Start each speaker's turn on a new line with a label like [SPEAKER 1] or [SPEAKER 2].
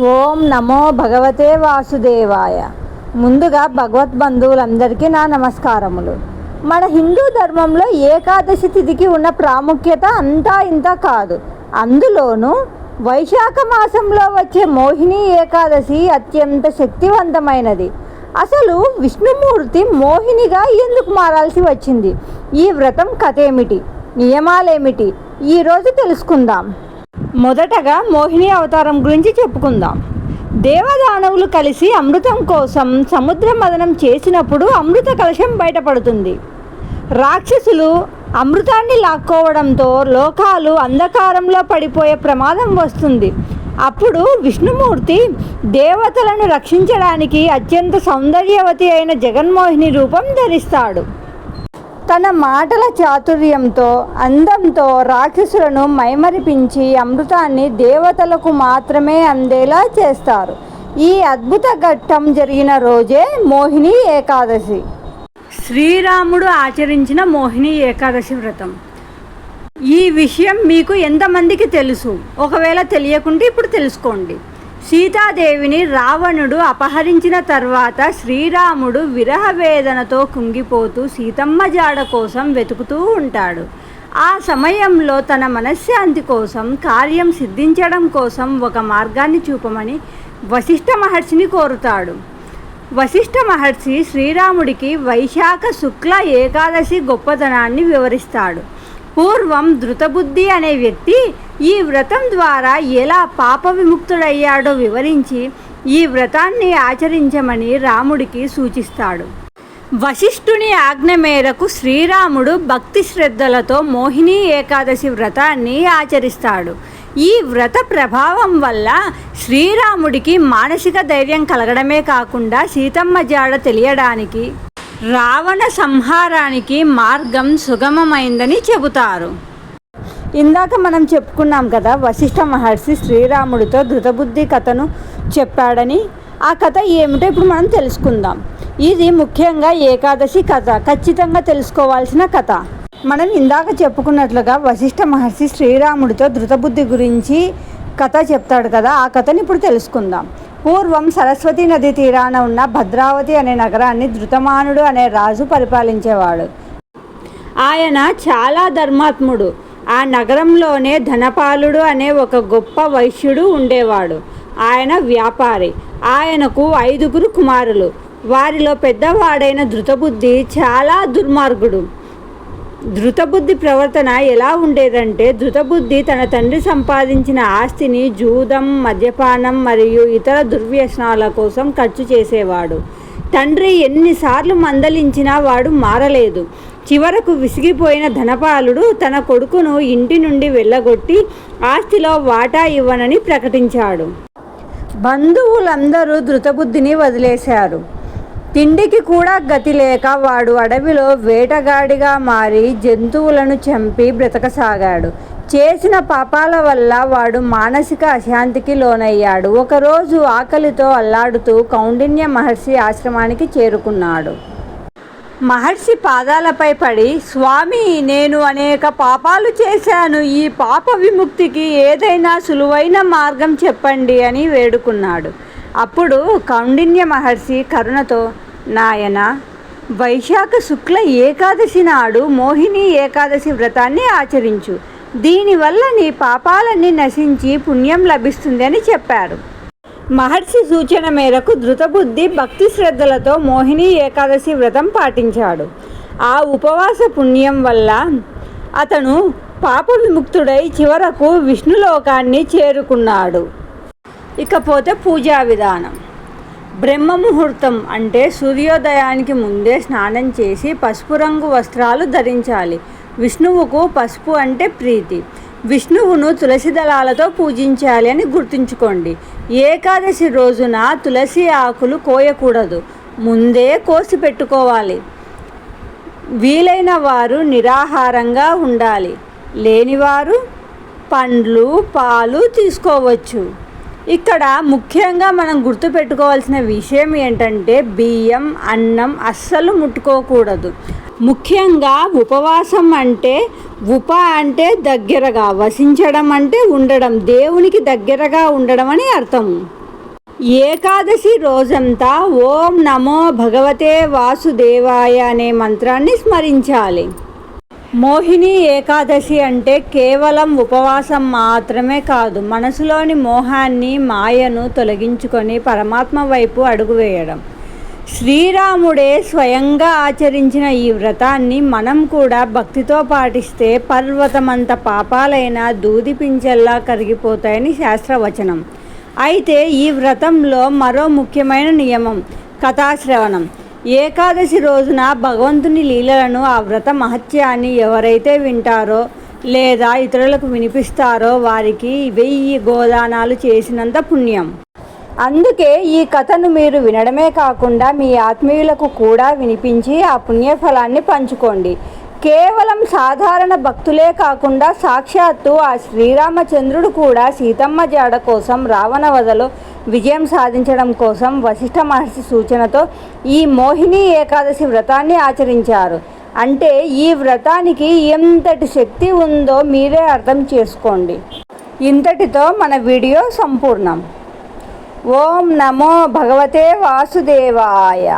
[SPEAKER 1] ఓం నమో భగవతే వాసుదేవాయ. ముందుగా భగవద్బంధువులందరికీ నా నమస్కారములు. మన హిందూ ధర్మంలో ఏకాదశి తిథికి ఉన్న ప్రాముఖ్యత అంతా ఇంత కాదు. అందులోనూ వైశాఖ మాసంలో వచ్చే మోహిని ఏకాదశి అత్యంత శక్తివంతమైనది. అసలు విష్ణుమూర్తి మోహినిగా ఎందుకు మారాల్సి వచ్చింది? ఈ వ్రతం కథ ఏమిటి, నియమాలేమిటి, ఈరోజు తెలుసుకుందాం. మొదటగా మోహిని అవతారం గురించి చెప్పుకుందాం. దేవదానవులు కలిసి అమృతం కోసం సముద్ర మదనం చేసినప్పుడు అమృత కలశం బయటపడుతుంది. రాక్షసులు అమృతాన్ని లాక్కోవడంతో లోకాలు అంధకారంలో పడిపోయే ప్రమాదం వస్తుంది. అప్పుడు విష్ణుమూర్తి దేవతలను రక్షించడానికి అత్యంత సౌందర్యవతి అయిన జగన్మోహిని రూపం ధరిస్తాడు. తన మాటల చాతుర్యంతో, అందంతో రాక్షసులను మైమరిపించి అమృతాన్ని దేవతలకు మాత్రమే అందేలా చేస్తారు. ఈ అద్భుత ఘట్టం జరిగిన రోజే మోహిని ఏకాదశి. శ్రీరాముడు ఆచరించిన మోహిని ఏకాదశి వ్రతం. ఈ విషయం మీకు ఎంతమందికి తెలుసు? ఒకవేళ తెలియకుంటే ఇప్పుడు తెలుసుకోండి. సీతాదేవిని రావణుడు అపహరించిన తర్వాత శ్రీరాముడు విరహ వేదనతో కుంగిపోతూ సీతమ్మ జాడ కోసం వెతుకుతూ ఉంటాడు. ఆ సమయంలో తన మనశ్శాంతి కోసం, కార్యం సిద్ధించడం కోసం ఒక మార్గాన్ని చూపమని వశిష్ఠ మహర్షిని కోరుతాడు. వశిష్ఠ మహర్షి శ్రీరాముడికి వైశాఖ శుక్ల ఏకాదశి గొప్పతనాన్ని వివరిస్తాడు. పూర్వం ధృతబుద్ధి అనే వ్యక్తి ఈ వ్రతం ద్వారా ఎలా పాప విముక్తుడయ్యాడో వివరించి ఈ వ్రతాన్ని ఆచరించమని రాముడికి సూచిస్తాడు. వశిష్ఠుని ఆజ్ఞ మేరకు శ్రీరాముడు భక్తి శ్రద్ధలతో మోహిని ఏకాదశి వ్రతాన్ని ఆచరిస్తాడు. ఈ వ్రత ప్రభావం వల్ల శ్రీరాముడికి మానసిక ధైర్యం కలగడమే కాకుండా సీతమ్మ జాడ తెలియడానికి, రావణ సంహారానికి మార్గం సుగమమైందని చెబుతారు. ఇందాక మనం చెప్పుకున్నాం కదా, వశిష్ఠ మహర్షి శ్రీరాముడితో ధృతబుద్ధి కథను చెప్పాడని. ఆ కథ ఏమిటో ఇప్పుడు మనం తెలుసుకుందాం. ఇది ముఖ్యంగా ఏకాదశి కథ, ఖచ్చితంగా తెలుసుకోవాల్సిన కథ. మనం ఇందాక చెప్పుకున్నట్లుగా వశిష్ఠ మహర్షి శ్రీరాముడితో ధృతబుద్ధి గురించి కథ చెప్తాడు కదా, ఆ కథని ఇప్పుడు తెలుసుకుందాం. పూర్వం సరస్వతి నది తీరాన ఉన్న భద్రావతి అనే నగరాన్ని ధృతమానుడు అనే రాజు పరిపాలించేవాడు. ఆయన చాలా ధర్మాత్ముడు. ఆ నగరంలోనే ధనపాలుడు అనే ఒక గొప్ప వైశ్యుడు ఉండేవాడు. ఆయన వ్యాపారి. ఆయనకు 5 కుమారులు. వారిలో పెద్దవాడైన ధృతబుద్ధి చాలా దుర్మార్గుడు. ధృతబుద్ధి ప్రవర్తన ఎలా ఉండేదంటే, ధృతబుద్ధి తన తండ్రి సంపాదించిన ఆస్తిని జూదం, మద్యపానం మరియు ఇతర దుర్వ్యసనాల కోసం ఖర్చు చేసేవాడు. తండ్రి ఎన్నిసార్లు మందలించినా వాడు మారలేదు. చివరకు విసిగిపోయిన ధనపాలుడు తన కొడుకును ఇంటి నుండి వెళ్ళగొట్టి ఆస్తిలో వాటా ఇవ్వనని ప్రకటించాడు. బంధువులందరూ ధృతబుద్ధిని వదిలేశారు. తిండికి కూడా గతి లేక వాడు అడవిలో వేటగాడిగా మారి జంతువులను చంపి బ్రతకసాగాడు. చేసిన పాపాల వల్ల వాడు మానసిక అశాంతికి లోనయ్యాడు. ఒకరోజు ఆకలితో అల్లాడుతూ కౌండిన్య మహర్షి ఆశ్రమానికి చేరుకున్నాడు. మహర్షి పాదాలపై పడి, స్వామి, నేను అనేక పాపాలు చేశాను. ఈ పాప విముక్తికి ఏదైనా సులువైన మార్గం చెప్పండి అని వేడుకున్నాడు. అప్పుడు కౌండిన్య మహర్షి కరుణతో, నాయన, వైశాఖ శుక్ల ఏకాదశి నాడు మోహిని ఏకాదశి వ్రతాన్ని ఆచరించు. దీనివల్ల నీ పాపాలన్నీ నశించి పుణ్యం లభిస్తుంది అని చెప్పారు. మహర్షి సూచన మేరకు ధృతబుద్ధి భక్తి శ్రద్ధలతో మోహిని ఏకాదశి వ్రతం పాటించాడు. ఆ ఉపవాస పుణ్యం వల్ల అతను పాప విముక్తుడై చివరకు విష్ణులోకాన్ని చేరుకున్నాడు. ఇకపోతే పూజా విధానం. బ్రహ్మ ముహూర్తం అంటే సూర్యోదయానికి ముందే స్నానం చేసి పసుపు రంగు వస్త్రాలు ధరించాలి. విష్ణువుకు పసుపు అంటే ప్రీతి. విష్ణువును తులసి దళాలతో పూజించాలి అని గుర్తుంచుకోండి. ఏకాదశి రోజున తులసి ఆకులు కోయకూడదు, ముందే కోసి పెట్టుకోవాలి. వీలైన వారు నిరాహారంగా ఉండాలి. లేనివారు పండ్లు, పాలు తీసుకోవచ్చు. ఇక్కడ ముఖ్యంగా మనం గుర్తుపెట్టుకోవాల్సిన విషయం ఏంటంటే, బియ్యం, అన్నం అస్సలు ముట్టుకోకూడదు. ముఖ్యంగా ఉపవాసం అంటే దగ్గరగా, వసించడం అంటే ఉండడం, దేవునికి దగ్గరగా ఉండడం అని అర్థం. ఏకాదశి రోజంతా ఓం నమో భగవతే వాసుదేవాయ అనే మంత్రాన్ని స్మరించాలి. మోహిని ఏకాదశి అంటే కేవలం ఉపవాసం మాత్రమే కాదు, మనసులోని మోహాన్ని మాయను తొలగించుకొని పరమాత్మ వైపు అడుగు వేయడం. శ్రీరాముడే స్వయంగా ఆచరించిన ఈ వ్రతాన్ని మనం కూడా భక్తితో పాటిస్తే పర్వతమంత పాపాలైనా దూది పింఛల్లా కరిగిపోతాయని శాస్త్రవచనం. అయితే ఈ వ్రతంలో మరో ముఖ్యమైన నియమం కథాశ్రవణం. ఏకాదశి రోజున భగవంతుని లీలలను, ఆ వ్రత మహత్యాన్ని ఎవరైతే వింటారో లేదా ఇతరులకు వినిపిస్తారో వారికి 1000 గోదానాలు చేసినంత పుణ్యం. అందుకే ఈ కథను మీరు వినడమే కాకుండా మీ ఆత్మీయులకు కూడా వినిపించి ఆ పుణ్యఫలాన్ని పంచుకోండి. కేవలం సాధారణ భక్తులే కాకుండా సాక్షాత్తు ఆ శ్రీరామచంద్రుడు కూడా సీతమ్మ జాడ కోసం రావణవధలో విజయం సాధించడం కోసం వశిష్ఠ మహర్షి సూచనతో ఈ మోహిని ఏకాదశి వ్రతాన్ని ఆచరించారు. అంటే ఈ వ్రతానికి ఎంతటి శక్తి ఉందో మీరే అర్థం చేసుకోండి. ఇంతటితో మన వీడియో సంపూర్ణం. ఓం నమో భగవతే వాసుదేవాయ.